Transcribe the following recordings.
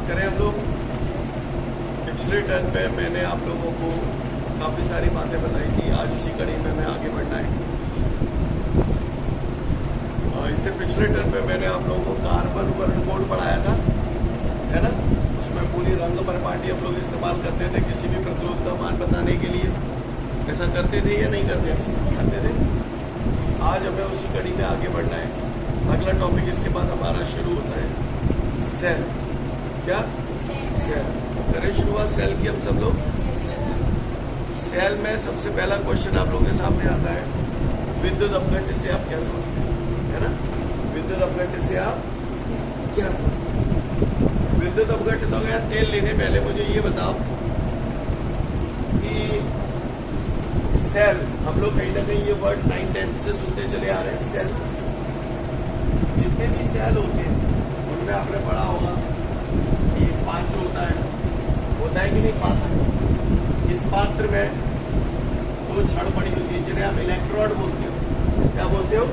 करें हम लोग। पिछले टर्न पे मैंने आप लोगों को काफ़ी सारी बातें बताई थी, आज उसी कड़ी में मैं आगे बढ़ना है। इससे पिछले टर्न पे मैंने आप लोगों को कार्बन वर्ण कोड पढ़ाया था, है ना। उसमें पूरी रंग परपाटी हम लोग इस्तेमाल करते थे किसी भी प्रतिरोध का मान बताने के लिए। ऐसा करते थे या नहीं करते थे। आज हमें उसी कड़ी में आगे बढ़ना है। अगला टॉपिक इसके बाद हमारा शुरू होता है सेल। क्या? सेल। करें शुरुआत सेल की हम सब लोग। सेल में सबसे पहला क्वेश्चन आप लोगों के सामने आता है, विद्युत अपघट्य से आप क्या समझते हैं, है ना। विद्युत अपघट्य से आप क्या समझते हैं? विद्युत अपघट्य तो गया। तेल लेने पहले मुझे ये बताओ कि सेल, हम लोग कहीं ना कहीं ये वर्ड 9-10 से सुनते चले आ रहे हैं। सेल, जितने भी सेल होते हैं उनमें आपने पढ़ा होगा कि एक पात्र होता है कि नहीं। पात्र, इस पात्र में दो छड़ पड़ी होती है जिन्हें आप इलेक्ट्रोड बोलते हो। क्या बोलते हो?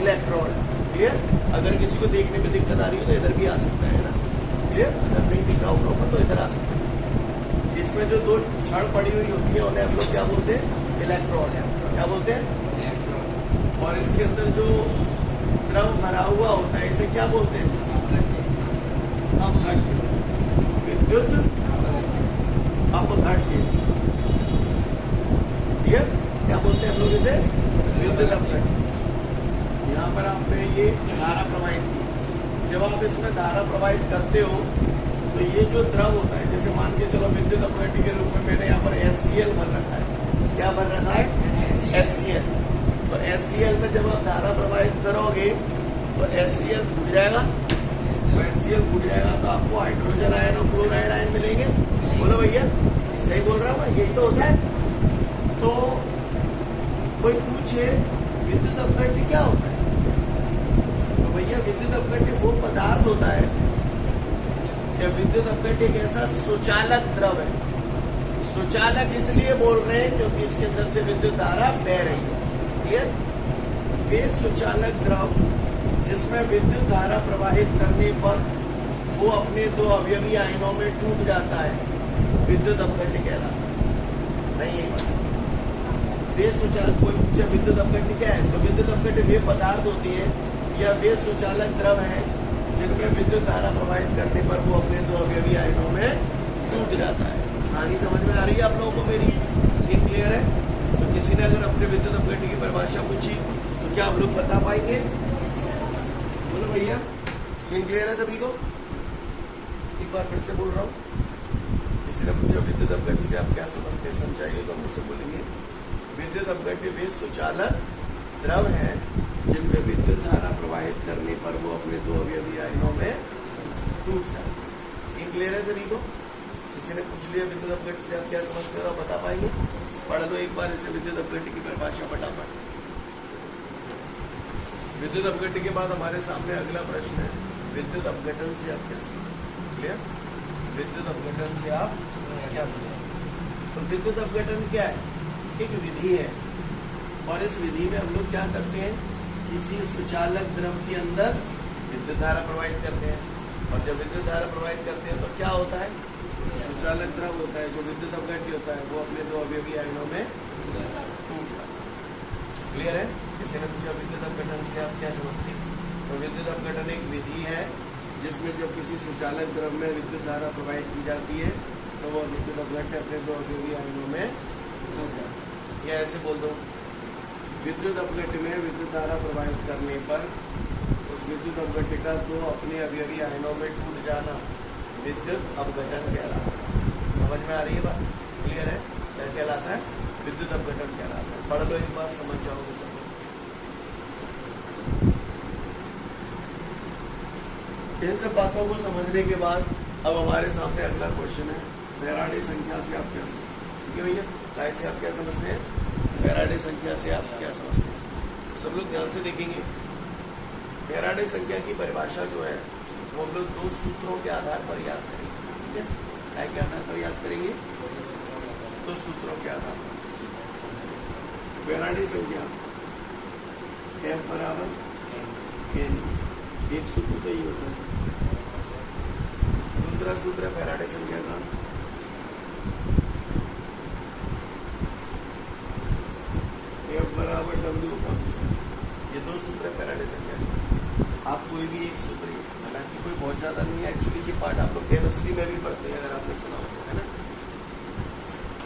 इलेक्ट्रोड। क्लियर? अगर किसी को देखने में दिक्कत आ रही हो तो इधर भी आ सकता है ना। क्लियर? अगर नहीं दिख रहा हो प्रॉपर तो इधर आ सकता है। इसमें जो दो छड़ पड़ी हुई होती है उन्हें हम लोग क्या बोलते हैं? इलेक्ट्रोड। क्या बोलते हैं? और इसके अंदर जो द्रव भरा हुआ होता है इसे क्या बोलते हैं? अपघट्य। विद्युत अपघट्य। क्लियर? क्या बोलते हैं हम लोग इसे? विद्युत अपघट्य। यहाँ पर आपने ये धारा प्रवाहित की। जब आप इसमें धारा प्रवाहित करते हो तो ये जो द्रव होता है, जैसे मान के चलो विद्युत अपघट्य के रूप में मैंने यहाँ पर HCl भर रखा है। क्या भर रखा है? HCl। तो HCl में जब आप धारा प्रवाहित करोगे तो HCl फूट जाएगा। तो HCl फूट जाएगा तो आपको हाइड्रोजन आयन और क्लोराइड आयन मिलेंगे। बोलो भैया, सही बोल रहा हूँ? यही तो होता है। तो कोई पूछे विद्युत अपघट्य क्या होता है, तो भैया विद्युत अपघट्य वो पदार्थ होता है कि विद्युत अपघट्य एक ऐसा सुचालक द्रव है। सुचालक इसलिए बोल रहे हैं क्योंकि इसके अंदर से विद्युत धारा बह रही है। क्लियर? वे सुचालक द्रव जिसमें विद्युत धारा प्रवाहित करने पर वो अपने दो अवयवी आयनों में टूट जाता है, विद्युत अपघट्य कहलाता है। नहीं है बस वे सुचालक। कोई पूछे विद्युत अपघट्य क्या है, तो विद्युत अपघट्य वे पदार्थ होती है या वे सुचालक द्रव है जिनमें विद्युत धारा प्रवाहित करने पर वो अपने दो अवयवी आयनों में टूट जाता है। कहानी समझ में आ रही है आप लोगों को मेरी? सीन क्लियर है? तो किसी ने अगर हमसे विद्युत अपघट्य की परिभाषा पूछी तो क्या आप लोग बता पाएंगे? बोलो भैया, सीन क्लियर है सभी को? एक बार फिर से बोल रहा हूँ। किसी ने पूछा विद्युत अपघट्य से आप क्या समझते हैं, समझाइए। तो मुझसे बोलेंगे विद्युत अपघट्य वे सुचालक द्रव है जिनमें विद्युत धारा प्रवाहित करने पर वो अपने दो अवयवी आयनों में टूट जाते हैं। सीन क्लियर है सभी को? किसी ने पूछ लिया विद्युत अपघट्य से आप क्या समझते हो, आप बता पाएंगे? पढ़ लो एक बार इसे, विद्युत अपघट्य की परिभाषा फटाफट। विद्युत अपघट्य के बाद हमारे सामने अगला प्रश्न है, विद्युत अपघटन से आप क्या समझते हैं? क्लियर? विद्युत अपघटन से आप क्या समझते हैं? तो विद्युत अपघटन क्या है? एक विधि है और इस विधि में हम लोग क्या करते हैं, किसी सुचालक द्रव के अंदर विद्युत धारा प्रवाहित करते हैं। और जब विद्युत धारा प्रवाहित करते हैं तो क्या होता है? सुचालक द्रव होता है जो विद्युत अपघट्य होता है वो अपने दो अवयवी आयनों में टूट जाता है। क्लियर है? किसी ने पूछा विद्युत अपघटन से आप क्या समझते हैं, तो विद्युत अपघटन एक विधि है जिसमें जब किसी सुचालक द्रव में विद्युत धारा प्रवाहित की जाती है तो वो विद्युत अपघट्य अपने दो अवयवी आयनों में टूट जाता है। या ऐसे बोल दो, विद्युत अपघट्य में विद्युत धारा प्रवाहित करने पर उस विद्युत अपघट्य का दो अपने अवयवी आयनों में टूट जाना विद्युत अपघटन कहलाता है। समझ में आ रही है बात? क्लियर है? क्या कहलाता है? विद्युत अपघटन कहलाता है। पढ़ लो एक बार, समझ जाओगे सब। इन सब बातों को समझने के बाद अब हमारे सामने अगला क्वेश्चन है, फैराडे संख्या से आप क्या समझते हैं? ठीक है भैया, काय से आप क्या समझते हैं? फैराडे संख्या से आप क्या समझते हैं? सब लोग ध्यान से देखेंगे। फैराडे संख्या की परिभाषा जो है वो हम लोग दो सूत्रों के आधार पर याद करेंगे। ठीक है? काय के आधार पर याद करेंगे? दो सूत्रों के आधार पर। फैराडे संख्या F बराबर N, एक सूत्र तो ये होता है। दूसरा सूत्र है फैराडे संख्या का, F बराबर W अपॉन 4। ये दो सूत्र है फैराडे संख्या का। आप कोई भी एक सूत्र, हालांकि कोई बहुत ज्यादा नहीं है एक्चुअली, ये पार्ट आप लोग केमिस्ट्री में भी पढ़ते हैं अगर आपने सुना हो, है ना।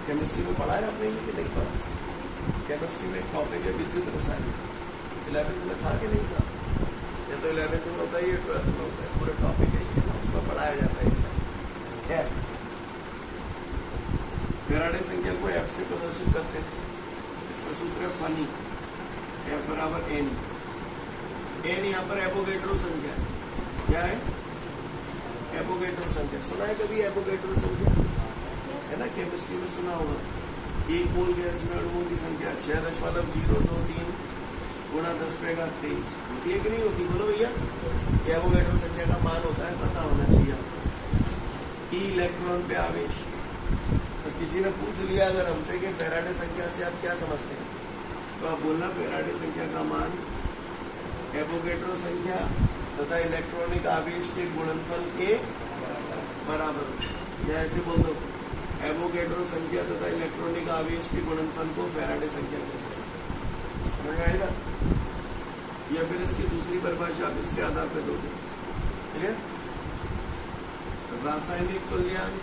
केमिस्ट्री में पढ़ा है आपने ये कि नहीं पढ़ा? केमिस्ट्री में एक टॉपिक है विद्युत रसायन, 11th में था कि नहीं था? या तो 11th में होता है या 12th में होता है, पूरा टॉपिक है ये, उसमें पढ़ाया जाता है खैर। फैराडे संख्या को F से प्रदर्शित करते हैं, इसका सूत्र है फनी, F बराबर N। N यहाँ पर एवोगैड्रो संख्या है, क्या है? एवोगैड्रो संख्या। सुना है कभी एवोगैड्रो संख्या? है ना, केमिस्ट्री में सुना होगा। एक मोल गैस में अणुओं की संख्या 6.023 गुणा 10⁻23 होती है कि नहीं होती? बोलो भैया। एवोगैड्रो संख्या का मान होता है, पता होना चाहिए आपको। इलेक्ट्रॉन पे आवेश। तो किसी ने पूछ लिया अगर हमसे कि फैराडे संख्या से आप क्या समझते हैं, तो आप बोलना फैराडे संख्या का मान एवोगैड्रो संख्या तथा इलेक्ट्रॉनिक आवेश के गुणनफल के बराबर, या ऐसे बोल दो एवोगैड्रो संख्या तथा इलेक्ट्रॉनिक आवेश के गुणनफल को फैराडे संख्या कहते हैं। समझ में आएगा? या फिर इसकी दूसरी परिभाषा आप इसके आधार पर दोगे। क्लियर? रासायनिक तुल्यांक,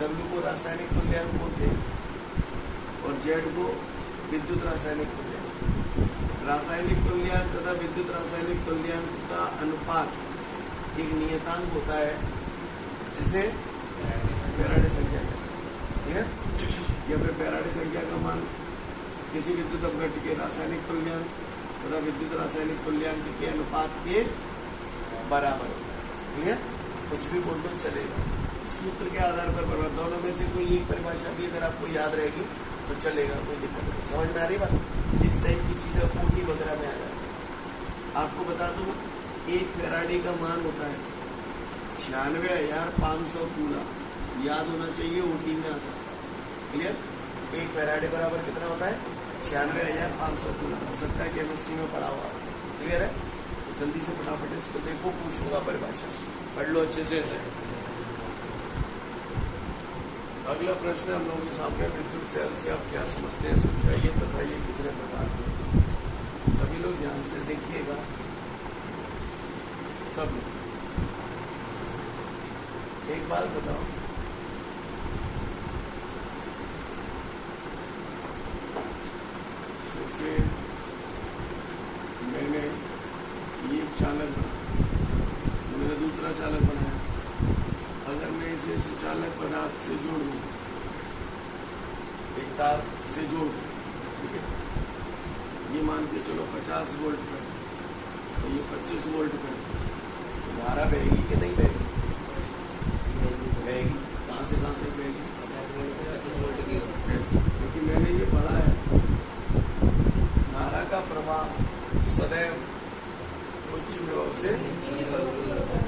W को रासायनिक तुल्यांक बोलते हैं और Z को विद्युत रासायनिक तुल्यांक। रासायनिक तुल्यांक तथा विद्युत रासायनिक तुल्यांक का अनुपात एक नियतांक होता है जिसे फैराडे संख्या कहते हैं। या फिर फैराडे संख्या का मान किसी विद्युत अपघट्य के रासायनिक तुल्यांक तथा विद्युत रासायनिक तुल्यांक के अनुपात के बराबर होता है। क्लियर? कुछ भी बोल दो चलेगा, सूत्र के आधार पर दोनों में से कोई एक परिभाषा भी अगर आपको याद रहेगी तो चलेगा, कोई दिक्कत नहीं। समझ में आ रही बात? इस टाइप की चीजें कोटी वगैरह में आ जाती है। आपको बता दूं, एक फैराडे का मान होता है 96,500 कूलम। याद होना चाहिए, ओटी में आ सकता है। क्लियर? एक फैराडे बराबर कितना होता है? 96,500 कूलम। हो सकता है केमिस्ट्री में पढ़ा हुआ। क्लियर है? तो जल्दी से फटाफट इसको देखो, पूछूंगा परिभाषा, पढ़ लो अच्छे से ऐसे। अगला प्रश्न हम लोगों के सामने, विद्युत सेल से आप क्या समझते हैं, समझाइए, बताइए कितने प्रकार के। सभी लोग ध्यान से देखिएगा, सब लोग। एक बात बताओ, जैसे मैंने ये चालक मैंने दूसरा चालक बनाया, अगर मैं इसे सुचालक पदार्थ से जोड़ दूँ, एक तार से जोड़ दूँ, ठीक है, ये मान के चलो 50 वोल्ट पर, तो ये 25 वोल्ट पर, तो धारा बहेगी कि नहीं बहेगी? बहेगी। कहाँ से कहाँ तक बहेगी? क्योंकि मैंने ये पढ़ा है, धारा का प्रवाह सदैव उच्च विभव से,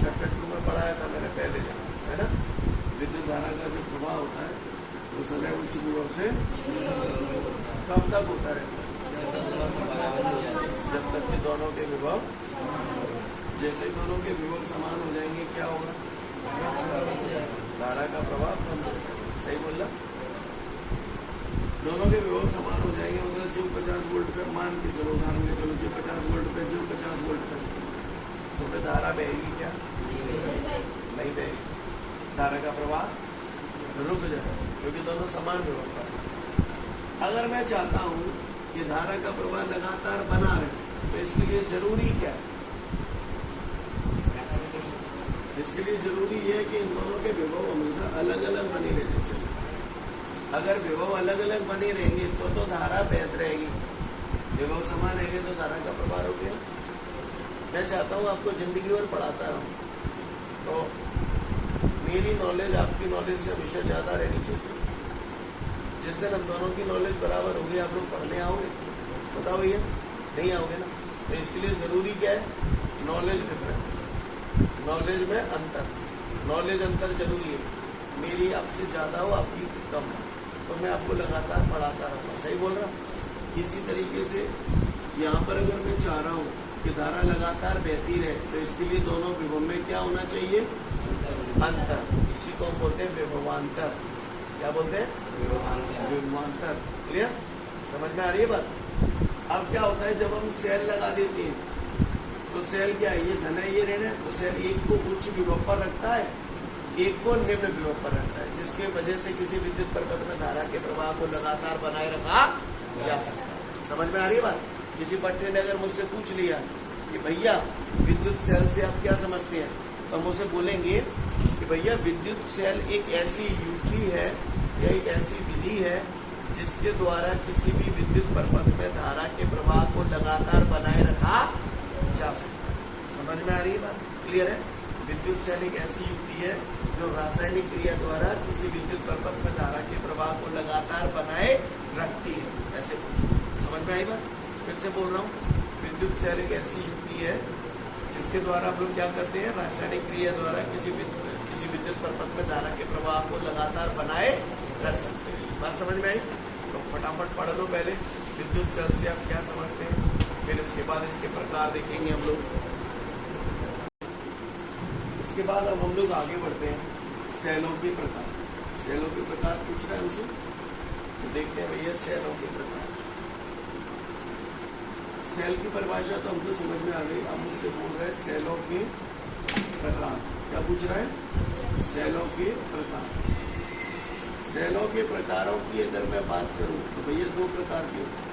चैप्टर 2 में पढ़ाया था मैंने पहले, है ना। विद्युत धारा का जो प्रवाह होता है वो सदैव उच्च विभव से कब तक होता है? जब तक कि दोनों के विभव, जैसे दोनों के विभव समान हो जाएंगे क्या होगा? धारा का प्रवाह कम हो जाएगा। सही बोल रहा? दोनों के विभव समान हो जाएंगे, मतलब जो 50 वोल्ट पे मान के चलो, उदाहरण के चलो, जो 50 वोल्ट पे, जो 50 वोल्ट पे, तो फिर धारा बहेगी क्या? नहीं बहेगी, धारा का प्रवाह रुक जाएगा, क्योंकि दोनों समान विभव पर। अगर मैं चाहता हूँ कि धारा का प्रवाह लगातार बना रहे, तो इसके लिए जरूरी क्या है? इसके लिए जरूरी है कि इन दोनों के विभव हमेशा अलग अलग बने रहने चाहिए। अगर विभव अलग अलग बने रहेंगे तो धारा बहत रहेगी, विभव समान रहेंगे तो धारा का प्रवाह रुक गया। मैं चाहता हूँ आपको जिंदगी भर पढ़ाता रहूँ, तो मेरी नॉलेज आपकी नॉलेज से हमेशा ज़्यादा रहनी चाहिए। जिस दिन हम दोनों की नॉलेज बराबर होगी, आप लोग पढ़ने आओगे? बताओ भैया, नहीं आओगे ना। तो इसके लिए ज़रूरी क्या है? नॉलेज डिफरेंस, नॉलेज में अंतर, नॉलेज अंतर जरूरी है। मेरी आपसे ज़्यादा हो, आपकी कम हो, तो मैं आपको लगातार पढ़ाता रहूँगा। सही बोल रहा हूँ? इसी तरीके से यहाँ पर अगर मैं चाह रहा हूँ कि धारा लगातार बहती रहे, तो इसके लिए दोनों विभव में क्या होना चाहिए? अंतर, इसी को हम बोलते हैं विभवांतर। क्या बोलते हैं? विभवांतर। क्लियर? समझ में आ रही है बात? अब क्या होता है जब हम सेल लगा देते हैं तो सेल क्या है, ये धन है ये ऋण है, तो सेल एक को उच्च विभव पर रखता है, एक को निम्न विभव पर रखता है, जिसके वजह से किसी विद्युत परिपथ में धारा के प्रवाह को लगातार बनाए रखा जा सकता है। समझ में आ रही है बात? किसी पट्टे ने अगर मुझसे पूछ लिया कि भैया विद्युत सेल से आप क्या समझते हैं, तो हम उसे बोलेंगे कि भैया विद्युत सेल एक ऐसी युक्ति है या एक ऐसी विधि है जिसके द्वारा किसी भी विद्युत परिपथ में धारा के प्रवाह को लगातार बनाए रखा जा सकता है। समझ में आ रही है बात? क्लियर है? विद्युत सेल एक ऐसी युक्ति है जो रासायनिक क्रिया द्वारा किसी विद्युत परिपथ में धारा के प्रवाह को लगातार बनाए रखती है। ऐसे कुछ समझ में आई बात? फिर से बोल रहा हूँ, विद्युत सेल एक ऐसी युक्ति है जिसके द्वारा हम लोग क्या करते हैं, रासायनिक क्रिया द्वारा किसी विद्युत परिपथ में धारा के प्रवाह को लगातार बनाए रख सकते हैं। बात समझ में आई? तो फटाफट पढ़ लो पहले विद्युत सेल से आप क्या समझते हैं, फिर इसके बाद इसके प्रकार देखेंगे हम लोग। इसके बाद अब हम लोग आगे बढ़ते हैं सेलों के प्रकार। सेलों के प्रकार पूछ रहे हैं हमसे, तो देखते हैं भैया सेलों के प्रकार। सेल की परिभाषा तो हमको समझ में आ गई। अब मुझसे बोल रहे हैं सेलों के प्रकार। क्या पूछ रहा है? सेलों के प्रकार। सेलों के प्रकारों की अगर मैं बात करूं तो भैया दो प्रकार के होते हैं,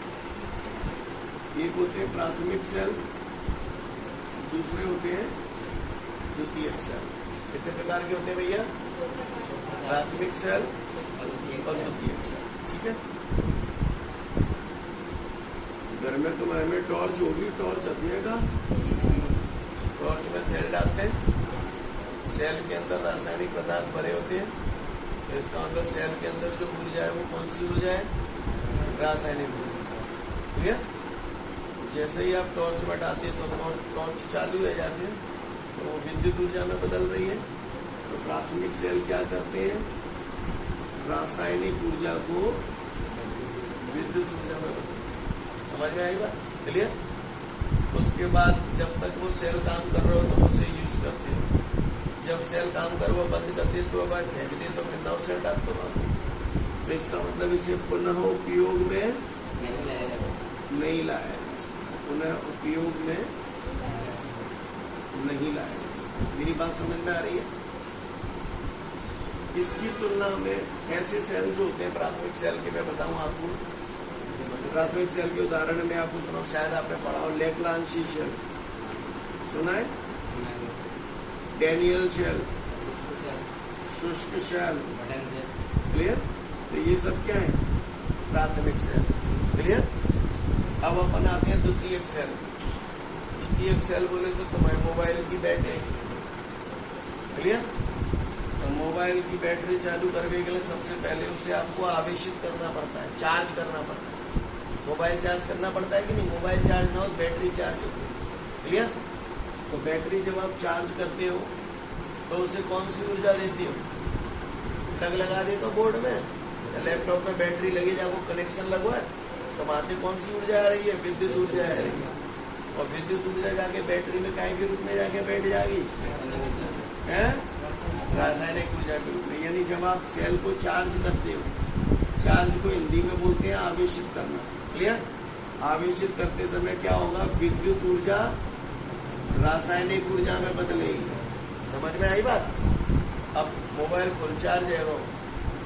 एक होते हैं प्राथमिक सेल, दूसरे होते हैं द्वितीयक सेल। कितने प्रकार के होते हैं भैया? प्राथमिक सेल और द्वितीयक सेल। ठीक है? घर में तुम्हारे में टॉर्च होगी, टॉर्च अपनेगा, टॉर्च में सेल डालते हैं, सेल के अंदर रासायनिक पदार्थ भरे होते हैं, तो इसका मतलब सेल के अंदर जो ऊर्जा है वो कौन सी ऊर्जा है? रासायनिक ऊर्जा। क्लियर? जैसे ही आप टॉर्च में डालते हैं तो टॉर्च चालू हो जाती है, तो वो विद्युत ऊर्जा में बदल रही है। तो प्राथमिक सेल क्या करते हैं? रासायनिक ऊर्जा को विद्युत ऊर्जा में बदलते हैं। समझ में आई बात? क्लियर? उसके बाद जब तक वो सेल काम कर रहे हो तो उसे यूज करते हो, जब सेल काम कर वो बंद कर दे तो बाद फेंक दे तो फिर नव सेल डाल दो। तो इसका मतलब इसे पुनः उपयोग में नहीं लाया, पुनः उपयोग में नहीं लाया। मेरी बात समझ में आ रही है? इसकी तुलना में ऐसे सेल जो होते हैं प्राथमिक सेल के, मैं बताऊं आपको, प्राथमिक सेल के उदाहरण में आपको सुना, शायद आपने पढ़ा हो, लेक्लांशी शेल सुना है, डैनियल शेल, शुष्क शेल। क्लियर? तो ये सब क्या है? प्राथमिक सेल। क्लियर? अब अपन आते हैं द्वितीयक सेल। द्वितीयक सेल बोले तो तुम्हारे मोबाइल की बैटरी। क्लियर? तो मोबाइल की बैटरी चालू करने के लिए सबसे पहले उसे आपको आवेशित करना पड़ता है, चार्ज करना पड़ता है। मोबाइल चार्ज करना पड़ता है कि नहीं? मोबाइल चार्ज ना हो बैटरी चार्ज होती है। क्लियर? तो बैटरी जब आप चार्ज करते हो तो उसे कौन सी ऊर्जा देती हो? प्लग लगा दे तो बोर्ड में, लैपटॉप में बैटरी लगी, जाको कनेक्शन लगवा है तो माते कौन सी ऊर्जा आ रही है? विद्युत ऊर्जा आ रही है। और विद्युत ऊर्जा जाके बैटरी में काय के रूप में जाके बैठ जाएगी? रासायनिक ऊर्जा के रूप में। यानी जब आप सेल को चार्ज करते हो, चार्ज को हिंदी में बोलते हैं आवेशित करना। क्लियर? आवेशित करते समय क्या होगा? विद्युत ऊर्जा रासायनिक ऊर्जा में बदलेगी। समझ में आई बात? अब मोबाइल फुल चार्ज है वो,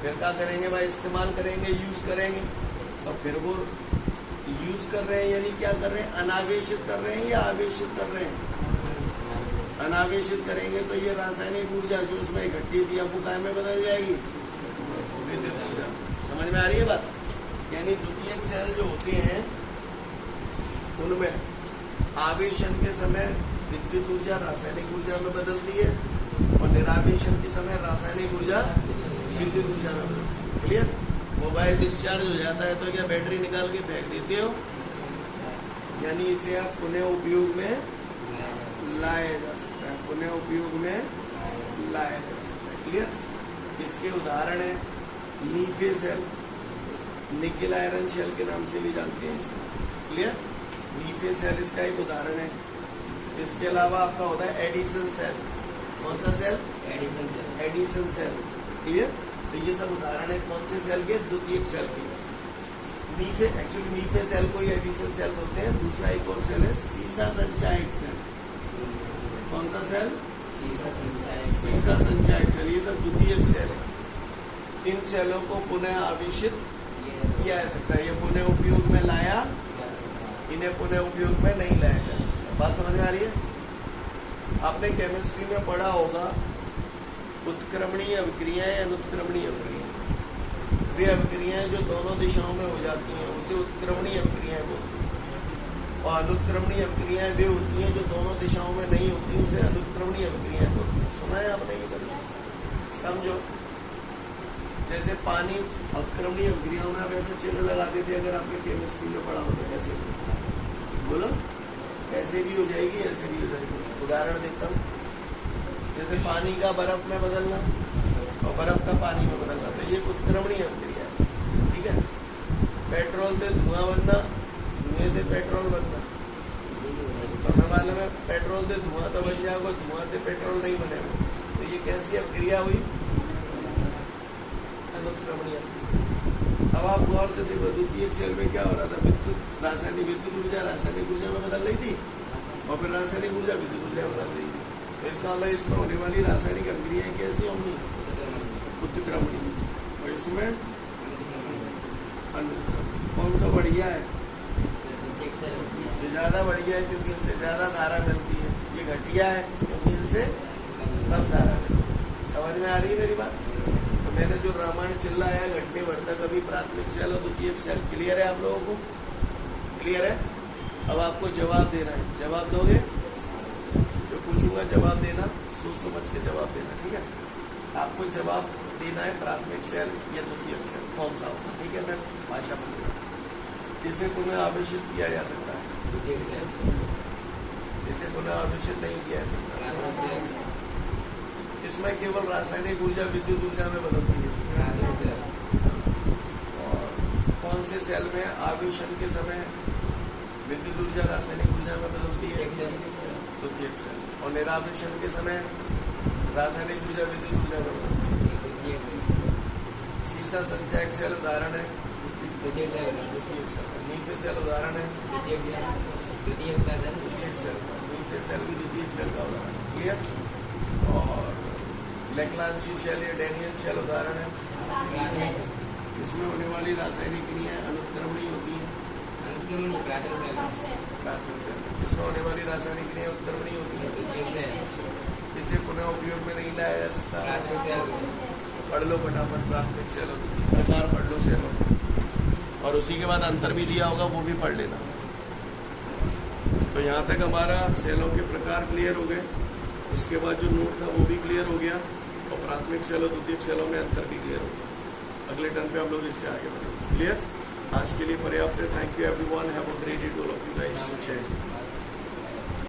फिर क्या करेंगे भाई? इस्तेमाल करेंगे, यूज करेंगे। तो फिर वो यूज कर रहे हैं यानी क्या कर रहे हैं? अनावेशित कर रहे हैं या आवेशित कर रहे हैं? अनावेशित करेंगे तो ये रासायनिक ऊर्जा जो उसमें इकट्ठी थी अब वो काय में बदल जाएगी? विद्युत ऊर्जा। समझ में आ रही है बात? यानी द्वितीयक सेल जो होते हैं उनमें आवेशन के समय विद्युत ऊर्जा रासायनिक ऊर्जा में बदलती है और निरावेशन के समय रासायनिक ऊर्जा विद्युत ऊर्जा में बदलती है। क्लियर? मोबाइल डिस्चार्ज हो जाता है तो क्या बैटरी निकाल के फेंक देते हो? यानी इसे आप पुनः उपयोग में लाया जा सकता है, पुनः उपयोग में लाया जा सकता है। क्लियर? इसके उदाहरण है नीफे सेल, निकेल आयरन शेल के नाम से भी जानते हैं इसे। क्लियर? नीफे सेल इसका एक उदाहरण है। इसके अलावा आपका होता है एडिसन सेल। कौन सा cell? Edison cell. Edison cell. Clear? तो ये सब उदाहरण है कौन से सेल के? द्वितीयक सेल के। मीफे, एक्चुअली मीफे सेल को ही एडिशन सेल बोलते हैं। दूसरा एक और सेल है सीसा संचायक सेल। कौन सा सेल? सीसा संचायक सेल। ये सब द्वितीयक सेल है। इन सेलों को पुनः आवेशित किया जा सकता है। ये पुनः उपयोग में लाया, इन्हें पुनः उपयोग में नहीं लाया जा सकता। बात समझ में आ रही है? आपने केमिस्ट्री में पढ़ा होगा उत्क्रमणीय अभिक्रियाएं, अनुत्क्रमणीय अभिक्रियाएं। वे अभिक्रियाएं जो दोनों दिशाओं में हो जाती हैं उसे उत्क्रमणीय अभिक्रियाएं बोलते हैं। और अनुत्क्रमणीय अभिक्रियाएं वे होती हैं जो दोनों दिशाओं में नहीं होती, उसे अनुत्क्रमणीय अभिक्रियाएं बोलते हैं। सुना है आपने ये कभी? समझो, जैसे पानी अवक्रमणीय अभिक्रियाओं में आप ऐसे चिन्ह लगाते थे, अगर आपने केमिस्ट्री में पढ़ा होता है। ऐसे बोलो, ऐसे भी हो जाएगी, ऐसे भी हो जाएगी। उदाहरण देता हूँ, जैसे पानी का बर्फ में बदलना और बर्फ का पानी में बदलना, तो ये उत्क्रमणीय अभिक्रिया है। ठीक है? पेट्रोल से धुआं बनना, धुएं से पेट्रोल बनना। तो हमें मालूम है पेट्रोल से धुआं तो बन जाएगा, धुआं से पेट्रोल नहीं बनेगा। तो ये कैसी अभिक्रिया हुई? अनुत्क्रमणीय। अब आप गौर से देखो, द्वितीयक सेल में क्या हो रहा था? विद्युत रासायनिक विद्युत ऊर्जा रासायनिक ऊर्जा में बदल रही थी और फिर रासायनिक ऊर्जा विद्युत ऊर्जा में बदल रही थी। तो इसका मतलब इसमें होने वाली रासायनिक अभिक्रियाएं कैसी होंगी? उत्क्रमणीय। और इसमें अनुत्क्रमणीय। कौन सा बढ़िया है? जो ज्यादा बढ़िया है क्योंकि इनसे ज्यादा धारा मिलती है। ये घटिया है क्योंकि इनसे कम धारा मिलती है। समझ में आ रही है मेरी बात? तो मैंने जो रामायण चिल्लाया घंटे भर तक, अभी प्राथमिक सेल और द्वितीयक सेल क्लियर है आप लोगों को? क्लियर है? अब आपको जवाब देना है। जवाब दोगे? जो पूछूंगा जवाब देना, सोच समझ के जवाब देना। ठीक है? आपको जवाब देना है प्राथमिक सेल या द्वितीयक सेल कौन सा होगा। ठीक है? मैं भाषा बोल रहा हूँ। इसे पुनः आवेशित किया जा सकता है, द्वितीयक सेल। इसे पुनः आवेशित नहीं किया जा सकता। इसमें केवल रासायनिक ऊर्जा विद्युत ऊर्जा में बदलती है। और कौन से सेल में आवेशन के समय विद्युत ऊर्जा रासायनिक ऊर्जा में बदलती है? द्वितीयक सेल। और निरावेशन के समय रासायनिक ऊर्जा विद्युत ऊर्जा में बदलती है। सीसा संचायक सेल उदाहरण है द्वितीयक सेल। मीफे सेल उदाहरण है द्वितीयक सेल। द्वितीयक सेल। मीफे सेल भी द्वितीयक सेल का उदाहरण। क्लियर? और लेक्लांशी सेल या डैनियल सेल उदाहरण है। इसमें होने वाली रासायनिक क्रियाएं अनुत्क्रमणीय होती हैं। प्राथमिक सेल। इसमें होने वाली रासायनिक क्रियाएं उत्क्रमणीय होती हैं। इसे पुनः उपयोग में नहीं लाया जा सकता। पढ़ लो फटाफट प्राथमिक सेल और प्रकार पढ़ लो सेलों, और उसी के बाद अंतर भी दिया होगा वो भी पढ़ लेना। तो यहाँ तक हमारा सेलों के प्रकार क्लियर हो गए। उसके बाद जो नोट था वो भी क्लियर हो गया और प्राथमिक सेल और द्वितीयक सेलों में अंतर भी क्लियर हो गया। अगले टर्न पे हम लोग इससे आगे बढ़ेंगे। क्लियर? आज के लिए पर्याप्त है। Thank you everyone. Have a great day to all of you guys.